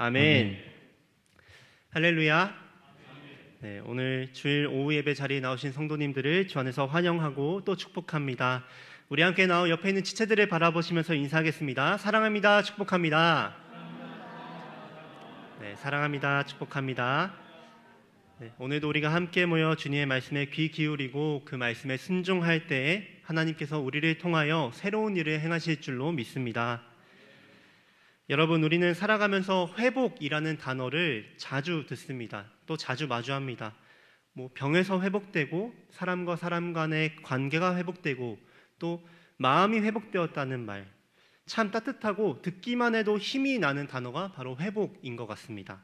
아멘. 할렐루야. 네, 오늘 주일 오후 예배 자리에 나오신 성도님들을 주 안에서 환영하고 또 축복합니다. 우리 함께 나온 옆에 있는 지체들을 바라보시면서 인사하겠습니다. 사랑합니다. 축복합니다. 네, 사랑합니다. 축복합니다. 네, 오늘도 우리가 함께 모여 주님의 말씀에 귀 기울이고 그 말씀에 순종할 때에 하나님께서 우리를 통하여 새로운 일을 행하실 줄로 믿습니다. 여러분, 우리는 살아가면서 회복이라는 단어를 자주 듣습니다. 또 자주 마주합니다. 병에서 회복되고 사람과 사람 간의 관계가 회복되고 또 마음이 회복되었다는 말, 참 따뜻하고 듣기만 해도 힘이 나는 단어가 바로 회복인 것 같습니다.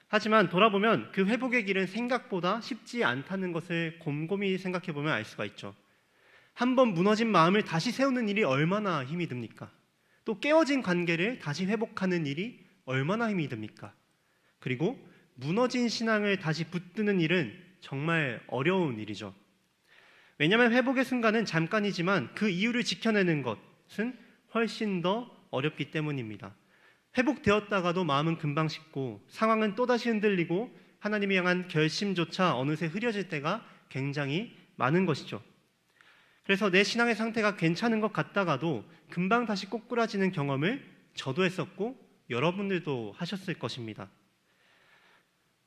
하지만 돌아보면 그 회복의 길은 생각보다 쉽지 않다는 것을 곰곰이 생각해보면 알 수가 있죠. 한번 무너진 마음을 다시 세우는 일이 얼마나 힘이 듭니까? 또 깨어진 관계를 다시 회복하는 일이 얼마나 힘이 듭니까? 그리고 무너진 신앙을 다시 붙드는 일은 정말 어려운 일이죠. 왜냐하면 회복의 순간은 잠깐이지만 그 이유를 지켜내는 것은 훨씬 더 어렵기 때문입니다. 회복되었다가도 마음은 금방 식고 상황은 또다시 흔들리고 하나님을 향한 결심조차 어느새 흐려질 때가 굉장히 많은 것이죠. 그래서 내 신앙의 상태가 괜찮은 것 같다가도 금방 다시 꼬꾸라지는 경험을 저도 했었고 여러분들도 하셨을 것입니다.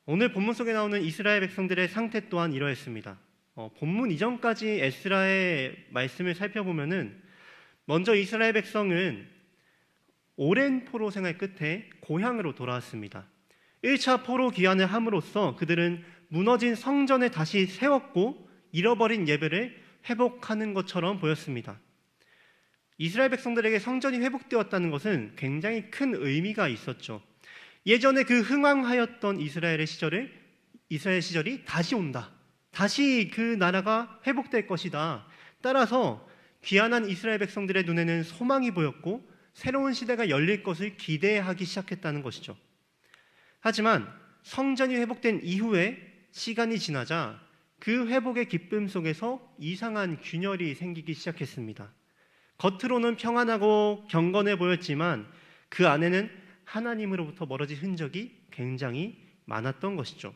오늘 본문 속에 나오는 이스라엘 백성들의 상태 또한 이러했습니다. 본문 이전까지 에스라의 말씀을 살펴보면은 먼저 이스라엘 백성은 오랜 포로 생활 끝에 고향으로 돌아왔습니다. 1차 포로 귀환을 함으로써 그들은 무너진 성전을 다시 세웠고 잃어버린 예배를 회복하는 것처럼 보였습니다. 이스라엘 백성들에게 성전이 회복되었다는 것은 굉장히 큰 의미가 있었죠. 예전에 그 흥왕하였던 이스라엘 시절이 다시 온다. 다시 그 나라가 회복될 것이다. 따라서 귀환한 이스라엘 백성들의 눈에는 소망이 보였고 새로운 시대가 열릴 것을 기대하기 시작했다는 것이죠. 하지만 성전이 회복된 이후에 시간이 지나자 그 회복의 기쁨 속에서 이상한 균열이 생기기 시작했습니다. 겉으로는 평안하고 경건해 보였지만 그 안에는 하나님으로부터 멀어진 흔적이 굉장히 많았던 것이죠.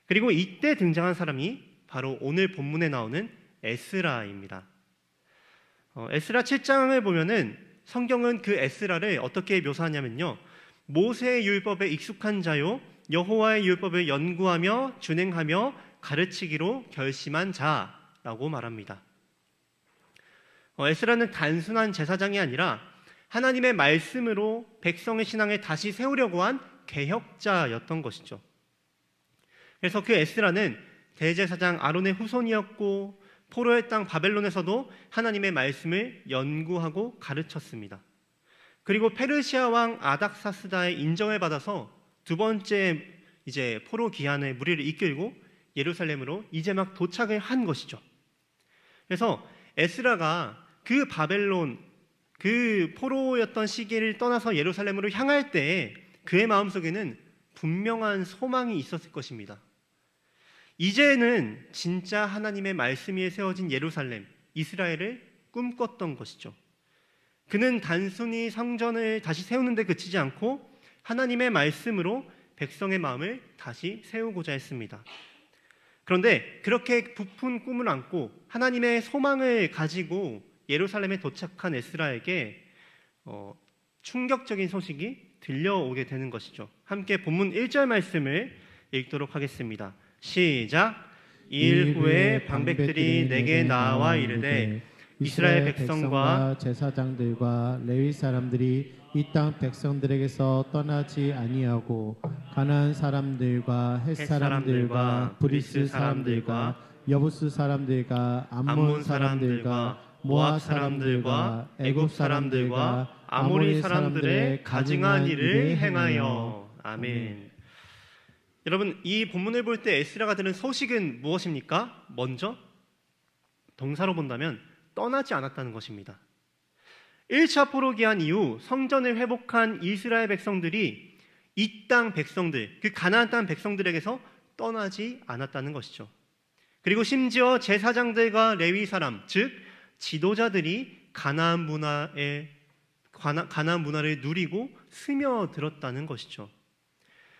그리고 이때 등장한 사람이 바로 오늘 본문에 나오는 에스라입니다. 에스라 7장을 보면은 성경은 그 에스라를 어떻게 묘사하냐면요, 모세의 율법에 익숙한 자요 여호와의 율법을 연구하며 준행하며 가르치기로 결심한 자라고 말합니다. 에스라는 단순한 제사장이 아니라 하나님의 말씀으로 백성의 신앙을 다시 세우려고 한 개혁자였던 것이죠. 그래서 그 에스라는 대제사장 아론의 후손이었고 포로의 땅 바벨론에서도 하나님의 말씀을 연구하고 가르쳤습니다. 그리고 페르시아 왕 아닥사스다의 인정을 받아서 두 번째 포로 귀환의 무리를 이끌고 예루살렘으로 이제 막 도착을 한 것이죠. 그래서 에스라가 그 바벨론, 그 포로였던 시기를 떠나서 예루살렘으로 향할 때 그의 마음속에는 분명한 소망이 있었을 것입니다. 이제는 진짜 하나님의 말씀 위에 세워진 예루살렘, 이스라엘을 꿈꿨던 것이죠. 그는 단순히 성전을 다시 세우는 데 그치지 않고 하나님의 말씀으로 백성의 마음을 다시 세우고자 했습니다. 그런데 그렇게 부푼 꿈을 안고 하나님의 소망을 가지고 예루살렘에 도착한 에스라에게 충격적인 소식이 들려오게 되는 것이죠. 함께 본문 1절 말씀을 읽도록 하겠습니다. 시작. 이일 후에 방백들이 내게 나와 이르되 이스라엘 백성과 제사장들과 레위 사람들이 이 땅 백성들에게서 떠나지 아니하고 가나안 사람들과 헷 사람들과 브리스 사람들과 여부스 사람들과 암몬 사람들과 모압 사람들과 애굽 사람들과 아모리 사람들의 가증한 일을 행하여. 아멘. 여러분, 이 본문을 볼 때 에스라가 들은 소식은 무엇입니까? 먼저 동사로 본다면 떠나지 않았다는 것입니다. 1차 포로 귀환 이후 성전을 회복한 이스라엘 백성들이 이 땅 백성들, 그 가나안 땅 백성들에게서 떠나지 않았다는 것이죠. 그리고 심지어 제사장들과 레위 사람, 즉 지도자들이 가나안 문화에 가나안 문화를 누리고 스며들었다는 것이죠.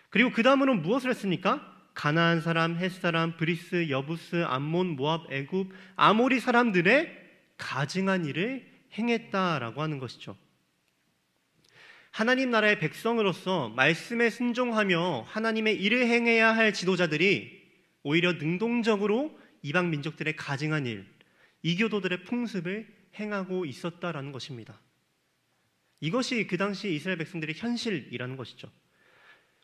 그리고 그 다음으로 무엇을 했습니까? 가나안 사람, 헷 사람, 브리스, 여부스, 암몬, 모압, 애굽, 아모리 사람들의 가증한 일을 행했다라고 하는 것이죠. 하나님 나라의 백성으로서 말씀에 순종하며 하나님의 일을 행해야 할 지도자들이 오히려 능동적으로 이방 민족들의 가증한 일, 이교도들의 풍습을 행하고 있었다라는 것입니다. 이것이 그 당시 이스라엘 백성들의 현실이라는 것이죠.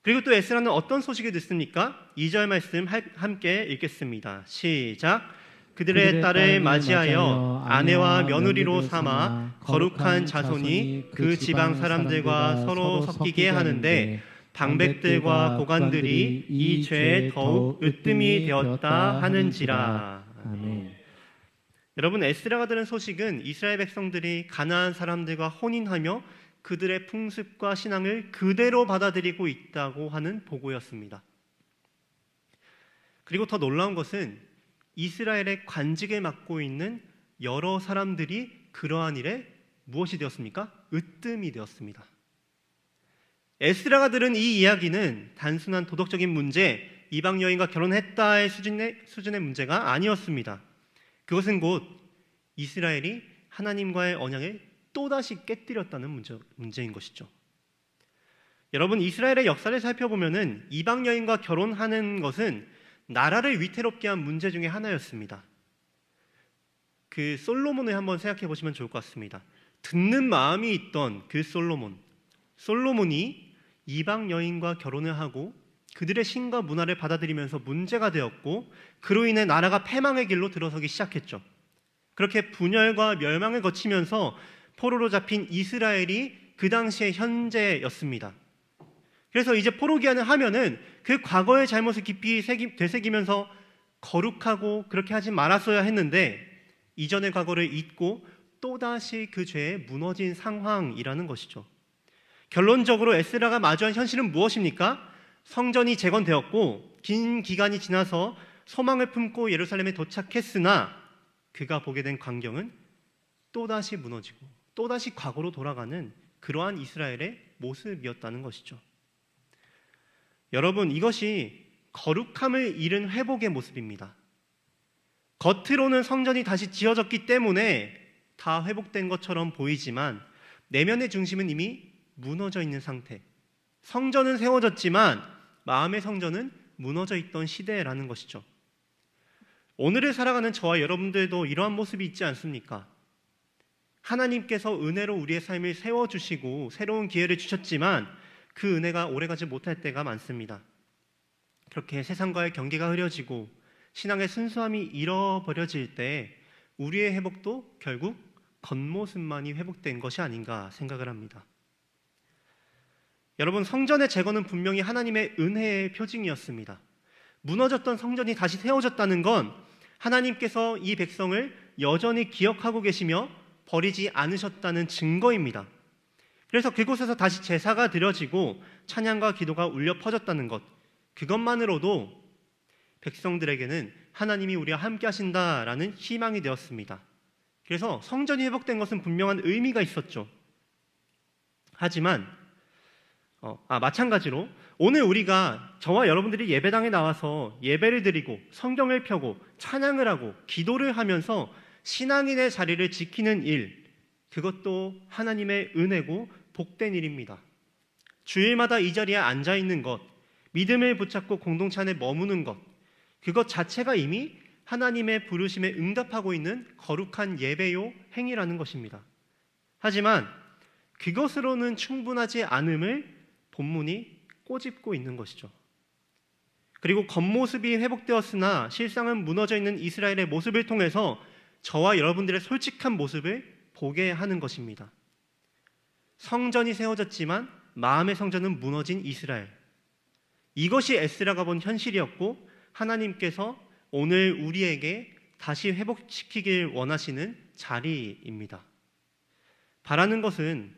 그리고 또 에스라는 어떤 소식을 듣습니까? 2절 말씀 함께 읽겠습니다. 시작. 그들의 딸을 맞이하여 아내와 며느리로 삼아 거룩한 자손이 그 지방 사람들과 서로 섞이게 하는데 방백들과 고관들이 이 죄에 더욱 으뜸이 되었다 하는지라. 아멘. 여러분, 에스라가 들은 소식은 이스라엘 백성들이 가나안 사람들과 혼인하며 그들의 풍습과 신앙을 그대로 받아들이고 있다고 하는 보고였습니다. 그리고 더 놀라운 것은 이스라엘의 관직을 맡고 있는 여러 사람들이 그러한 일에 무엇이 되었습니까? 으뜸이 되었습니다. 에스라가 들은 이 이야기는 단순한 도덕적인 문제, 이방 여인과 결혼했다의 수준의 문제가 아니었습니다. 그것은 곧 이스라엘이 하나님과의 언약을 또다시 깨뜨렸다는 문제인 것이죠. 여러분, 이스라엘의 역사를 살펴보면은 이방 여인과 결혼하는 것은 나라를 위태롭게 한 문제 중에 하나였습니다. 그 솔로몬을 한번 생각해 보시면 좋을 것 같습니다. 듣는 마음이 있던 그 솔로몬이 이방 여인과 결혼을 하고 그들의 신과 문화를 받아들이면서 문제가 되었고, 그로 인해 나라가 패망의 길로 들어서기 시작했죠. 그렇게 분열과 멸망을 거치면서 포로로 잡힌 이스라엘이 그 당시의 현재였습니다. 그래서 이제 포로기한을 하면은 그 과거의 잘못을 깊이 되새기면서 거룩하고 그렇게 하지 말았어야 했는데, 이전의 과거를 잊고 또다시 그 죄에 무너진 상황이라는 것이죠. 결론적으로 에스라가 마주한 현실은 무엇입니까? 성전이 재건되었고 긴 기간이 지나서 소망을 품고 예루살렘에 도착했으나 그가 보게 된 광경은 또다시 무너지고 또다시 과거로 돌아가는 그러한 이스라엘의 모습이었다는 것이죠. 여러분, 이것이 거룩함을 잃은 회복의 모습입니다. 겉으로는 성전이 다시 지어졌기 때문에 다 회복된 것처럼 보이지만 내면의 중심은 이미 무너져 있는 상태. 성전은 세워졌지만 마음의 성전은 무너져 있던 시대라는 것이죠. 오늘을 살아가는 저와 여러분들도 이러한 모습이 있지 않습니까? 하나님께서 은혜로 우리의 삶을 세워주시고 새로운 기회를 주셨지만 그 은혜가 오래가지 못할 때가 많습니다. 그렇게 세상과의 경계가 흐려지고 신앙의 순수함이 잃어버려질 때 우리의 회복도 결국 겉모습만이 회복된 것이 아닌가 생각을 합니다. 여러분, 성전의 재건은 분명히 하나님의 은혜의 표징이었습니다. 무너졌던 성전이 다시 세워졌다는 건 하나님께서 이 백성을 여전히 기억하고 계시며 버리지 않으셨다는 증거입니다. 그래서 그곳에서 다시 제사가 드려지고 찬양과 기도가 울려 퍼졌다는 것, 그것만으로도 백성들에게는 하나님이 우리와 함께 하신다라는 희망이 되었습니다. 그래서 성전이 회복된 것은 분명한 의미가 있었죠. 하지만 마찬가지로 오늘 우리가 저와 여러분들이 예배당에 나와서 예배를 드리고 성경을 펴고 찬양을 하고 기도를 하면서 신앙인의 자리를 지키는 일, 그것도 하나님의 은혜고 복된 일입니다. 주일마다 이 자리에 앉아있는 것, 믿음을 붙잡고 공동체 안에 머무는 것, 그것 자체가 이미 하나님의 부르심에 응답하고 있는 거룩한 예배요 행위라는 것입니다. 하지만 그것으로는 충분하지 않음을 본문이 꼬집고 있는 것이죠. 그리고 겉모습이 회복되었으나 실상은 무너져 있는 이스라엘의 모습을 통해서 저와 여러분들의 솔직한 모습을 보게 하는 것입니다. 성전이 세워졌지만 마음의 성전은 무너진 이스라엘. 이것이 에스라가 본 현실이었고 하나님께서 오늘 우리에게 다시 회복시키길 원하시는 자리입니다. 바라는 것은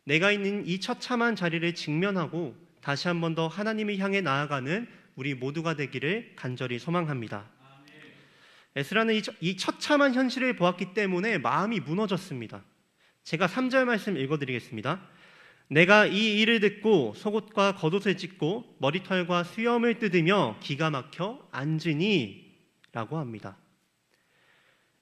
내가 있는 이 처참한 자리를 직면하고 다시 한 번 더 하나님을 향해 나아가는 우리 모두가 되기를 간절히 소망합니다. 에스라는 이 처참한 현실을 보았기 때문에 마음이 무너졌습니다. 제가 3절 말씀 읽어드리겠습니다. 내가 이 일을 듣고 속옷과 겉옷을 찢고 머리털과 수염을 뜯으며 기가 막혀 앉으니 라고 합니다.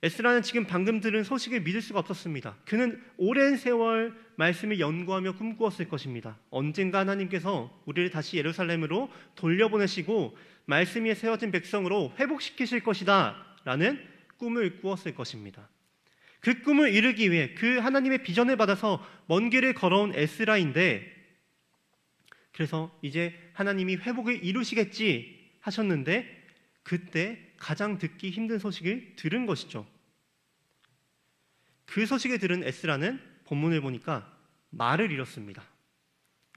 에스라는 지금 방금 들은 소식을 믿을 수가 없었습니다. 그는 오랜 세월 말씀을 연구하며 꿈꾸었을 것입니다. 언젠가 하나님께서 우리를 다시 예루살렘으로 돌려보내시고 말씀 위에 세워진 백성으로 회복시키실 것이다 라는 꿈을 꾸었을 것입니다. 그 꿈을 이루기 위해 그 하나님의 비전을 받아서 먼 길을 걸어온 에스라인데, 그래서 이제 하나님이 회복을 이루시겠지 하셨는데 그때 가장 듣기 힘든 소식을 들은 것이죠. 그 소식을 들은 에스라는 본문을 보니까 말을 잃었습니다.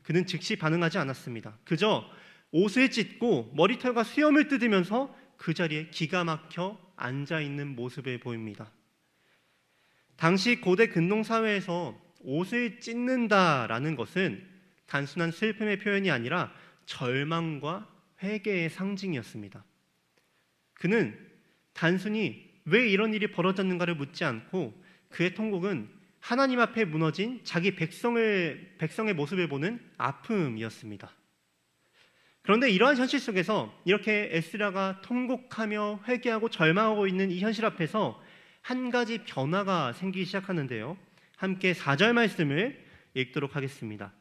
그는 즉시 반응하지 않았습니다. 그저 옷을 찢고 머리털과 수염을 뜯으면서 그 자리에 기가 막혀 앉아있는 모습을 보입니다. 당시 고대 근동사회에서 옷을 찢는다라는 것은 단순한 슬픔의 표현이 아니라 절망과 회개의 상징이었습니다. 그는 단순히 왜 이런 일이 벌어졌는가를 묻지 않고 그의 통곡은 하나님 앞에 무너진 자기 백성의 모습을 보는 아픔이었습니다. 그런데 이러한 현실 속에서 이렇게 에스라가 통곡하며 회개하고 절망하고 있는 이 현실 앞에서 한 가지 변화가 생기기 시작하는데요. 함께 4절 말씀을 읽도록 하겠습니다.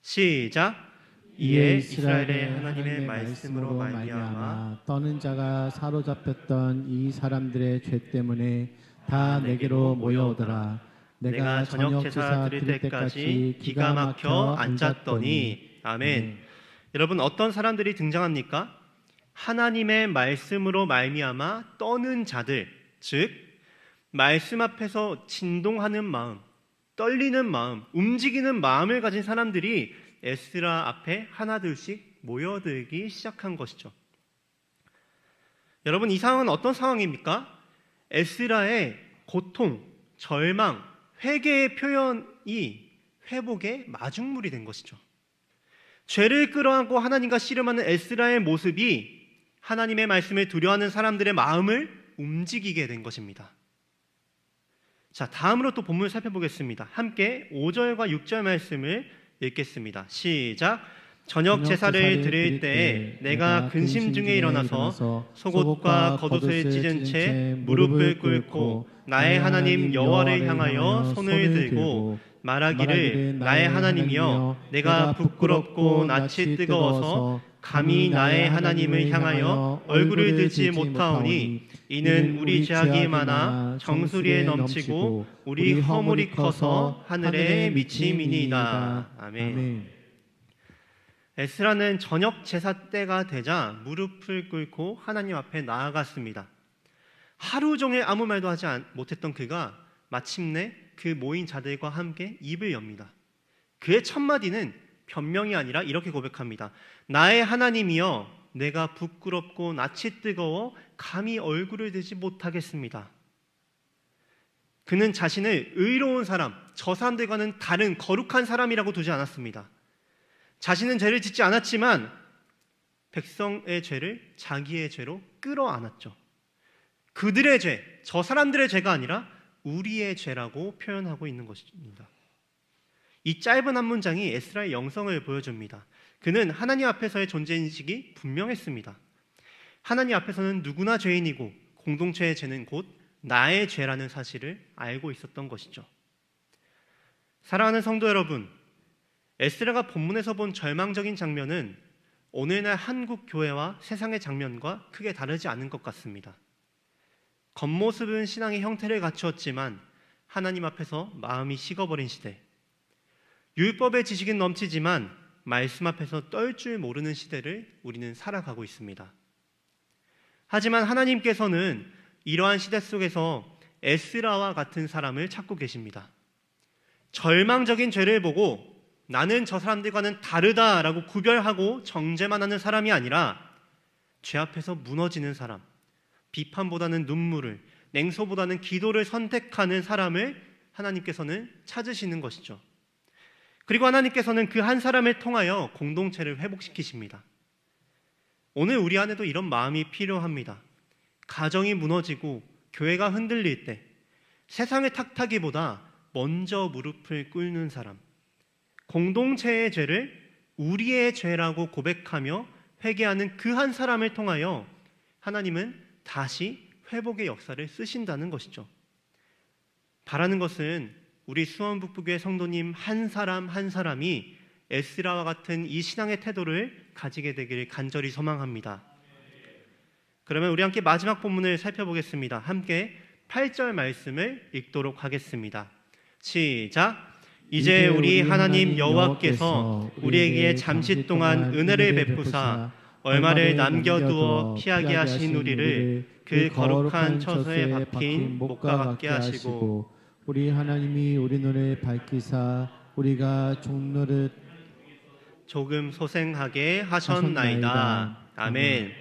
시작. 이에 이스라엘의 하나님의 말씀으로 말미암아 떠는 자가 사로잡혔던 이 사람들의 죄 때문에 다 내게로 모여오더라. 내가 저녁 제사 드릴 때까지 기가 막혀 앉았더니. 아멘. 여러분, 어떤 사람들이 등장합니까? 하나님의 말씀으로 말미암아 떠는 자들, 즉 말씀 앞에서 진동하는 마음, 떨리는 마음, 움직이는 마음을 가진 사람들이 에스라 앞에 하나둘씩 모여들기 시작한 것이죠. 여러분, 이 상황은 어떤 상황입니까? 에스라의 고통, 절망, 회개의 표현이 회복의 마중물이 된 것이죠. 죄를 끌어안고 하나님과 씨름하는 에스라의 모습이 하나님의 말씀을 두려워하는 사람들의 마음을 움직이게 된 것입니다. 자, 다음으로 또 본문을 살펴보겠습니다. 함께 5절과 6절 말씀을 읽겠습니다. 시작. 저녁 제사를 드릴 때에 내가 근심 중에 일어나서 속옷과 겉옷을 찢은 채 무릎을 꿇고 나의 하나님 여호와를 향하여 손을 들고 말하기를 나의 하나님이여 내가 부끄럽고 낯이 뜨거워서 감히 나의 하나님을 향하여 얼굴을 들지 못하오니 이는 우리 죄악이 많아 정수리에 넘치고 우리 허물이 커서 하늘에 미침이니이다. 아멘. 에스라는 저녁 제사 때가 되자 무릎을 꿇고 하나님 앞에 나아갔습니다. 하루 종일 아무 말도 하지 못했던 그가 마침내 그 모인 자들과 함께 입을 엽니다. 그의 첫 마디는 변명이 아니라 이렇게 고백합니다. 나의 하나님이여 내가 부끄럽고 낯이 뜨거워 감히 얼굴을 들지 못하겠습니다. 그는 자신을 의로운 사람, 저 사람들과는 다른 거룩한 사람이라고 두지 않았습니다. 자신은 죄를 짓지 않았지만 백성의 죄를 자기의 죄로 끌어안았죠. 그들의 죄, 저 사람들의 죄가 아니라 우리의 죄라고 표현하고 있는 것입니다. 이 짧은 한 문장이 에스라의 영성을 보여줍니다. 그는 하나님 앞에서의 존재인식이 분명했습니다. 하나님 앞에서는 누구나 죄인이고 공동체의 죄는 곧 나의 죄라는 사실을 알고 있었던 것이죠. 사랑하는 성도 여러분, 에스라가 본문에서 본 절망적인 장면은 오늘날 한국 교회와 세상의 장면과 크게 다르지 않은 것 같습니다. 겉모습은 신앙의 형태를 갖추었지만 하나님 앞에서 마음이 식어버린 시대, 율법의 지식은 넘치지만 말씀 앞에서 떨 줄 모르는 시대를 우리는 살아가고 있습니다. 하지만 하나님께서는 이러한 시대 속에서 에스라와 같은 사람을 찾고 계십니다. 절망적인 죄를 보고 나는 저 사람들과는 다르다라고 구별하고 정죄만 하는 사람이 아니라 죄 앞에서 무너지는 사람, 비판보다는 눈물을, 냉소보다는 기도를 선택하는 사람을 하나님께서는 찾으시는 것이죠. 그리고 하나님께서는 그 한 사람을 통하여 공동체를 회복시키십니다. 오늘 우리 안에도 이런 마음이 필요합니다. 가정이 무너지고 교회가 흔들릴 때 세상의 탁탁이보다 먼저 무릎을 꿇는 사람, 공동체의 죄를 우리의 죄라고 고백하며 회개하는 그 한 사람을 통하여 하나님은 다시 회복의 역사를 쓰신다는 것이죠. 바라는 것은 우리 수원북부교회 성도님 한 사람 한 사람이 에스라와 같은 이 신앙의 태도를 가지게 되기를 간절히 소망합니다. 그러면 우리 함께 마지막 본문을 살펴보겠습니다. 함께 8절 말씀을 읽도록 하겠습니다. 시작. 이제 우리 하나님 여호와께서 우리에게 잠시 동안 은혜를 베푸사 얼마를 남겨두어 피하게 하신 우리를 그 거룩한 처소에 박힌 목과 같게 하시고 우리 하나님이 우리 눈을 밝히사 우리가 종노릇 조금 소생하게 하셨나이다. 아멘.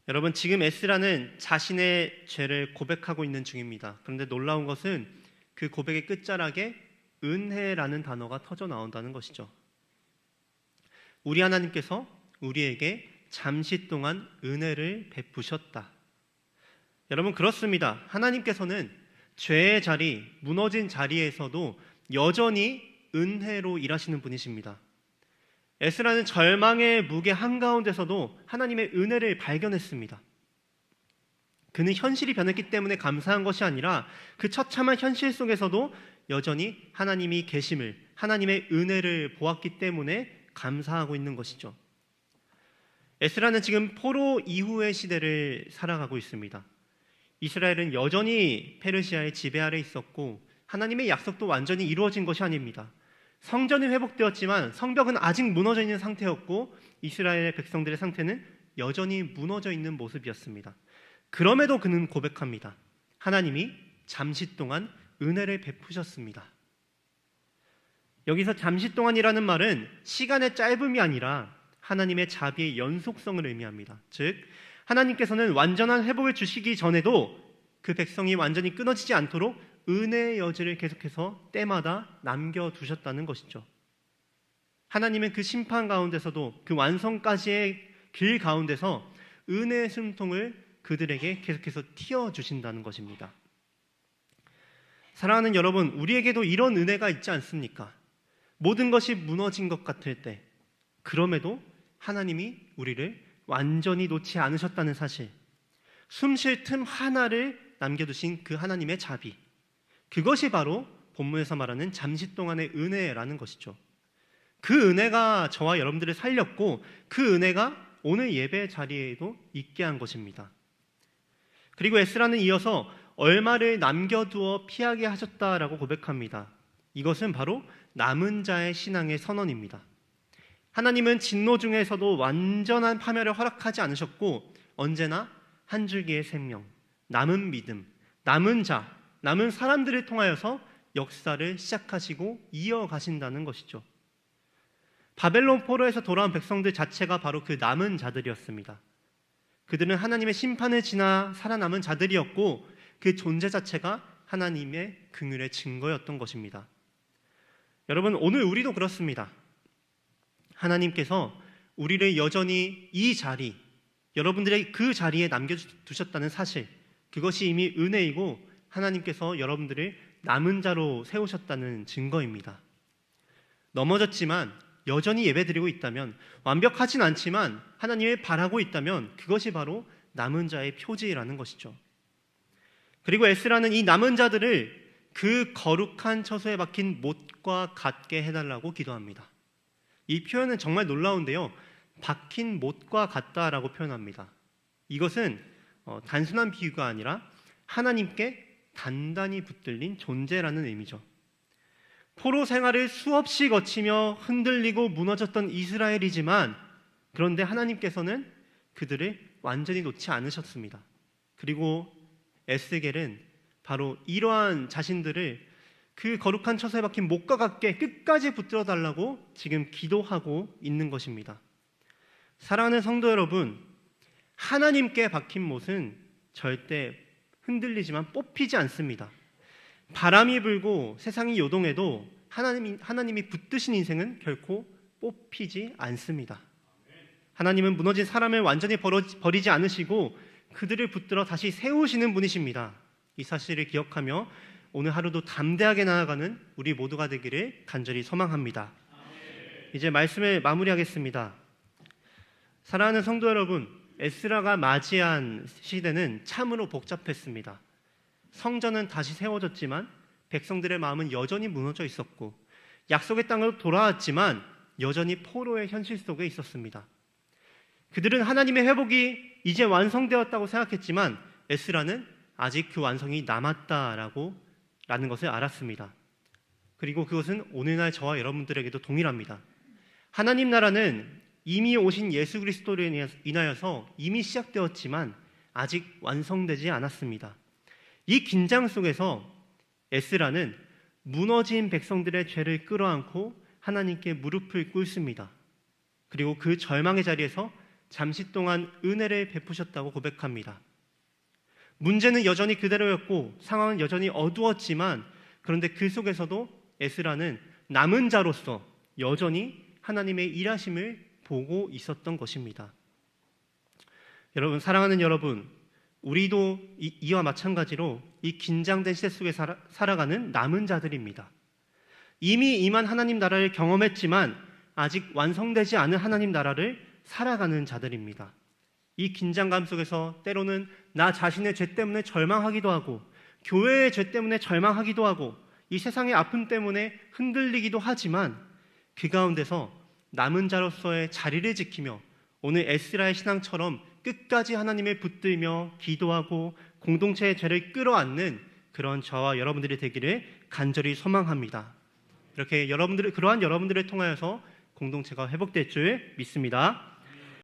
여러분, 지금 에스라는 자신의 죄를 고백하고 있는 중입니다. 그런데 놀라운 것은 그 고백의 끝자락에 은혜라는 단어가 터져 나온다는 것이죠. 우리 하나님께서 우리에게 잠시 동안 은혜를 베푸셨다. 여러분, 그렇습니다. 하나님께서는 죄의 자리, 무너진 자리에서도 여전히 은혜로 일하시는 분이십니다. 에스라는 절망의 무게 한가운데서도 하나님의 은혜를 발견했습니다. 그는 현실이 변했기 때문에 감사한 것이 아니라 그 처참한 현실 속에서도 여전히 하나님이 계심을, 하나님의 은혜를 보았기 때문에 감사하고 있는 것이죠. 에스라는 지금 포로 이후의 시대를 살아가고 있습니다. 이스라엘은 여전히 페르시아의 지배 아래 있었고 하나님의 약속도 완전히 이루어진 것이 아닙니다. 성전이 회복되었지만 성벽은 아직 무너져 있는 상태였고 이스라엘 백성들의 상태는 여전히 무너져 있는 모습이었습니다. 그럼에도 그는 고백합니다. 하나님이 잠시 동안 은혜를 베푸셨습니다. 여기서 잠시 동안이라는 말은 시간의 짧음이 아니라 하나님의 자비의 연속성을 의미합니다. 즉 하나님께서는 완전한 회복을 주시기 전에도 그 백성이 완전히 끊어지지 않도록 은혜의 여지를 계속해서 때마다 남겨두셨다는 것이죠. 하나님은 그 심판 가운데서도 그 완성까지의 길 가운데서 은혜의 숨통을 그들에게 계속해서 틔워주신다는 것입니다. 사랑하는 여러분, 우리에게도 이런 은혜가 있지 않습니까? 모든 것이 무너진 것 같을 때 그럼에도 하나님이 우리를 완전히 놓지 않으셨다는 사실, 숨 쉴 틈 하나를 남겨두신 그 하나님의 자비, 그것이 바로 본문에서 말하는 잠시 동안의 은혜라는 것이죠. 그 은혜가 저와 여러분들을 살렸고 그 은혜가 오늘 예배 자리에도 있게 한 것입니다. 그리고 에스라는 이어서 얼마를 남겨두어 피하게 하셨다라고 고백합니다. 이것은 바로 남은 자의 신앙의 선언입니다. 하나님은 진노 중에서도 완전한 파멸을 허락하지 않으셨고 언제나 한 줄기의 생명, 남은 믿음, 남은 자, 남은 사람들을 통하여서 역사를 시작하시고 이어가신다는 것이죠. 바벨론 포로에서 돌아온 백성들 자체가 바로 그 남은 자들이었습니다. 그들은 하나님의 심판을 지나 살아남은 자들이었고 그 존재 자체가 하나님의 긍휼의 증거였던 것입니다. 여러분, 오늘 우리도 그렇습니다. 하나님께서 우리를 여전히 이 자리, 여러분들의 그 자리에 남겨두셨다는 사실, 그것이 이미 은혜이고 하나님께서 여러분들을 남은 자로 세우셨다는 증거입니다. 넘어졌지만 여전히 예배드리고 있다면, 완벽하진 않지만 하나님을 바라고 있다면 그것이 바로 남은 자의 표지라는 것이죠. 그리고 에스라는 이 남은 자들을 그 거룩한 처소에 박힌 못과 같게 해달라고 기도합니다. 이 표현은 정말 놀라운데요, 박힌 못과 같다라고 표현합니다. 이것은 단순한 비유가 아니라 하나님께 단단히 붙들린 존재라는 의미죠. 포로 생활을 수없이 거치며 흔들리고 무너졌던 이스라엘이지만 그런데 하나님께서는 그들을 완전히 놓지 않으셨습니다. 그리고 에스겔은 바로 이러한 자신들을 그 거룩한 처소에 박힌 못과 같게 끝까지 붙들어 달라고 지금 기도하고 있는 것입니다. 사랑하는 성도 여러분, 하나님께 박힌 못은 절대 흔들리지만 뽑히지 않습니다. 바람이 불고 세상이 요동해도 하나님이 붙드신 인생은 결코 뽑히지 않습니다. 하나님은 무너진 사람을 완전히 버리지 않으시고 그들을 붙들어 다시 세우시는 분이십니다. 이 사실을 기억하며 오늘 하루도 담대하게 나아가는 우리 모두가 되기를 간절히 소망합니다. 이제 말씀을 마무리하겠습니다. 사랑하는 성도 여러분, 에스라가 맞이한 시대는 참으로 복잡했습니다. 성전은 다시 세워졌지만 백성들의 마음은 여전히 무너져 있었고, 약속의 땅으로 돌아왔지만 여전히 포로의 현실 속에 있었습니다. 그들은 하나님의 회복이 이제 완성되었다고 생각했지만 에스라는 아직 그 완성이 남았다라는 것을 알았습니다. 그리고 그것은 오늘날 저와 여러분들에게도 동일합니다. 하나님 나라는 이미 오신 예수 그리스도로 인하여서 이미 시작되었지만 아직 완성되지 않았습니다. 이 긴장 속에서 에스라는 무너진 백성들의 죄를 끌어안고 하나님께 무릎을 꿇습니다. 그리고 그 절망의 자리에서 잠시 동안 은혜를 베푸셨다고 고백합니다. 문제는 여전히 그대로였고 상황은 여전히 어두웠지만, 그런데 그 속에서도 에스라는 남은 자로서 여전히 하나님의 일하심을 보고 있었던 것입니다. 여러분, 사랑하는 여러분, 우리도 이와 마찬가지로 이 긴장된 시대 속에 살아가는 남은 자들입니다. 이미 임한 하나님 나라를 경험했지만 아직 완성되지 않은 하나님 나라를 살아가는 자들입니다. 이 긴장감 속에서 때로는 나 자신의 죄 때문에 절망하기도 하고, 교회의 죄 때문에 절망하기도 하고, 이 세상의 아픔 때문에 흔들리기도 하지만 그 가운데서 남은 자로서의 자리를 지키며 오늘 에스라의 신앙처럼 끝까지 하나님을 붙들며 기도하고 공동체의 죄를 끌어안는 그런 저와 여러분들이 되기를 간절히 소망합니다. 이렇게 그러한 여러분들을 통하여서 공동체가 회복될 줄 믿습니다.